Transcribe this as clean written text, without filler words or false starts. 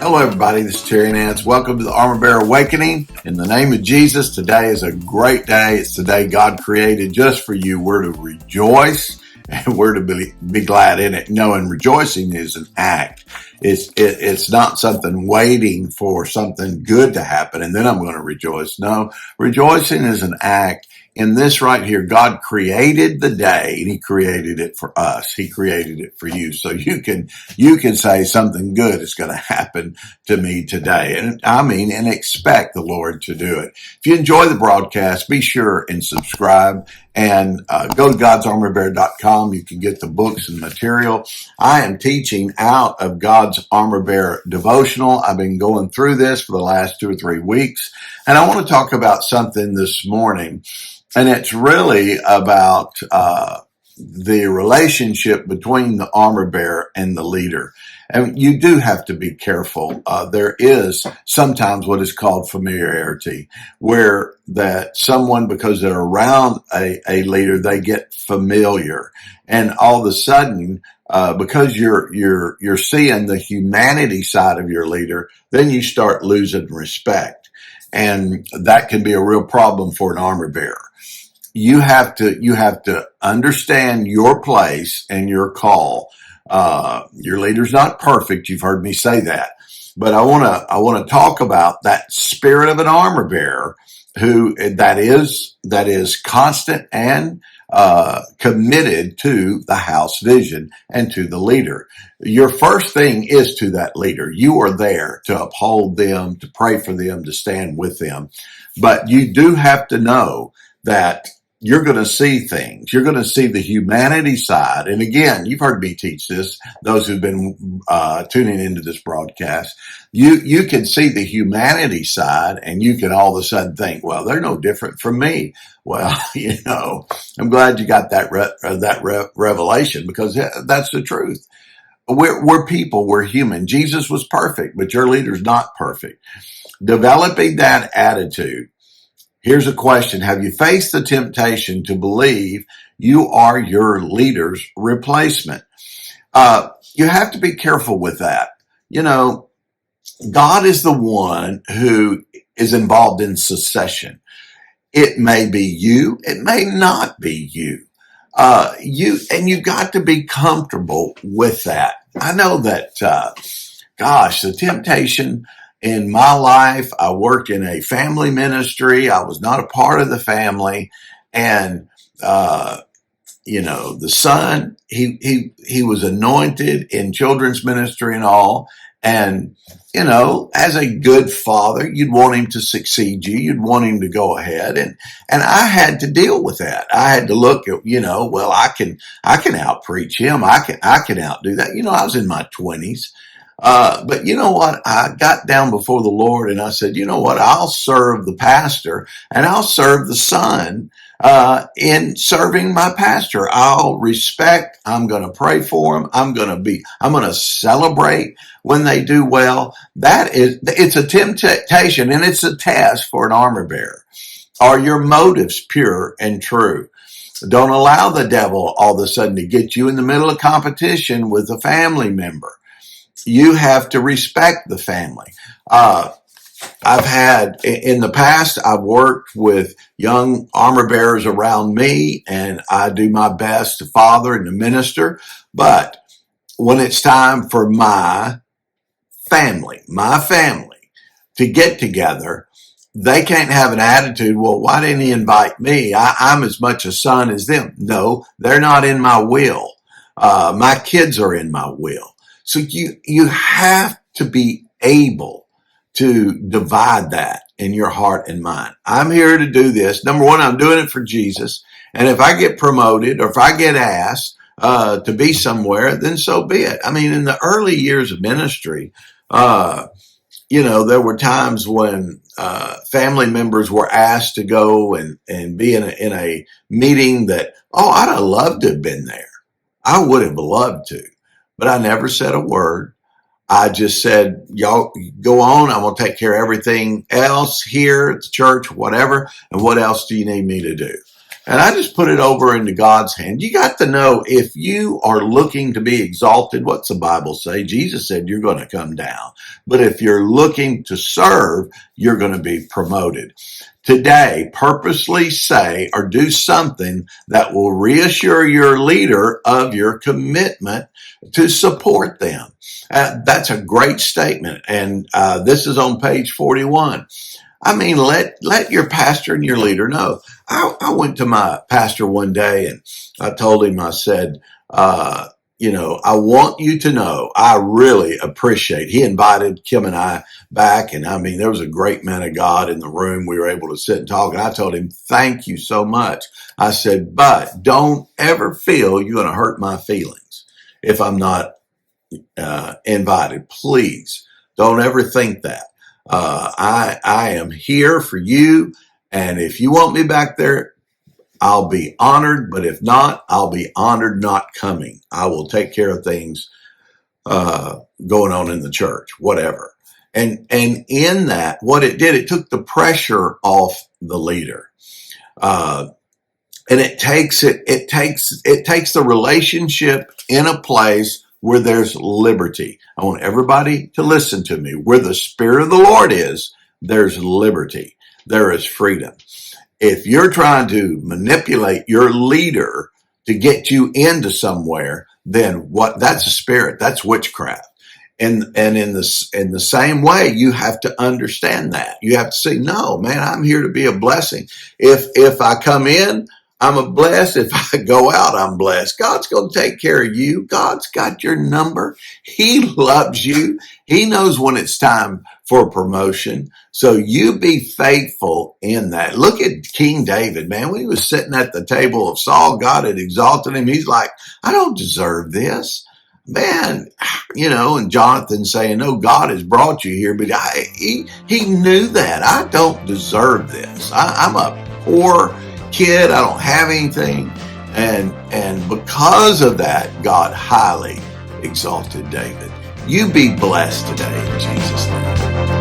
Hello, everybody. This is Terry Nance. Welcome to the Armor Bearer Awakening. In the name of Jesus, today is a great day. It's the day God created just for you. We're to rejoice and we're to be glad in it. And rejoicing is an act. It's not something waiting for something good to happen and then I'm going to rejoice. No, rejoicing is an act. In this right here, God created the day and He created it for us. He created it for you. So you can say something good is going to happen to me today. And expect the Lord to do it. If you enjoy the broadcast, be sure and subscribe and go to godsarmorbearer.com. You can get the books and material. I am teaching out of God's Armor Bearer devotional. I've been going through this for the last 2 or 3 weeks. And I want to talk about something this morning. And it's really about the relationship between the armor bearer and the leader. And you do have to be careful. There is sometimes what is called familiarity, where that someone, because they're around a leader, they get familiar. And all of a sudden, because you're seeing the humanity side of your leader, then you start losing respect. And that can be a real problem for an armor bearer. You have to understand your place and your call. Your leader's not perfect. You've heard me say that, but I want to talk about that spirit of an armor bearer who that is constant and committed to the house vision and to the leader. Your first thing is to that leader. You are there to uphold them, to pray for them, to stand with them. But you do have to know that you're going to see things. You're going to see the humanity side. And again, you've heard me teach this, those who've been tuning into this broadcast. You can see the humanity side and you can all of a sudden think, well, they're no different from me. Well, I'm glad you got that revelation, because that's the truth. We're people. We're human. Jesus was perfect, but your leader's not perfect. Developing that attitude. Here's a question. Have you faced the temptation to believe you are your leader's replacement? You have to be careful with that. God is the one who is involved in succession. It may be you. It may not be you. You've got to be comfortable with that. I know that, the temptation in my life, I worked in a family ministry. I was not a part of the family. And, the son, he was anointed in children's ministry and all. And, as a good father, you'd want him to succeed you. You'd want him to go ahead. And I had to deal with that. I had to look at, well, I can out preach him. I can outdo that. I was in my 20s. But you know what? I got down before the Lord and I said, you know what? I'll serve the pastor and I'll serve the son, in serving my pastor. I'll respect. I'm going to pray for him. I'm going to celebrate when they do well. It's a temptation and it's a test for an armor bearer. Are your motives pure and true? Don't allow the devil all of a sudden to get you in the middle of competition with a family member. You have to respect the family. I've had, in the past, I've worked with young armor bearers around me, and I do my best to father and to minister. But when it's time for my family to get together, they can't have an attitude, well, why didn't he invite me? I'm as much a son as them. No, they're not in my will. My kids are in my will. So you have to be able to divide that in your heart and mind. I'm here to do this. Number one, I'm doing it for Jesus. And if I get promoted or if I get asked to be somewhere, then so be it. I mean, in the early years of ministry, there were times when family members were asked to go and be in a meeting that, I'd have loved to have been there. I would have loved to. But I never said a word. I just said, y'all go on. I'm going to take care of everything else here at the church, whatever. And what else do you need me to do? And I just put it over into God's hand. You got to know, if you are looking to be exalted, what's the Bible say? Jesus said you're going to come down. But if you're looking to serve, you're going to be promoted. Today, purposely say or do something that will reassure your leader of your commitment to support them. That's a great statement. And this is on page 41. I mean, let your pastor and your leader know. I went to my pastor one day and I told him, I said, I want you to know I really appreciate. He invited Kim and I back, and I mean, there was a great man of God in the room. We were able to sit and talk, and I told him, thank you so much. I said, but don't ever feel you're going to hurt my feelings if I'm not invited. Please don't ever think that. I am here for you. And if you want me back there, I'll be honored. But if not, I'll be honored not coming. I will take care of things, going on in the church, whatever. And in that, what it did, it took the pressure off the leader. And it takes the relationship in a place where there's liberty. I want everybody to listen to me. Where the Spirit of the Lord is, there's liberty. There is freedom. If you're trying to manipulate your leader to get you into somewhere, then that's a spirit. That's witchcraft. And in the same way, you have to understand that. You have to say, no, man, I'm here to be a blessing. If I come in, I'm a blessed. If I go out, I'm blessed. God's going to take care of you. God's got your number. He loves you. He knows when it's time for promotion. So you be faithful in that. Look at King David, man. When he was sitting at the table of Saul, God had exalted him. He's like, I don't deserve this. Man, and Jonathan saying, no, God has brought you here. But he knew that. I don't deserve this. I'm a poor kid. I don't have anything. And because of that, God highly exalted David. You be blessed today in Jesus' name.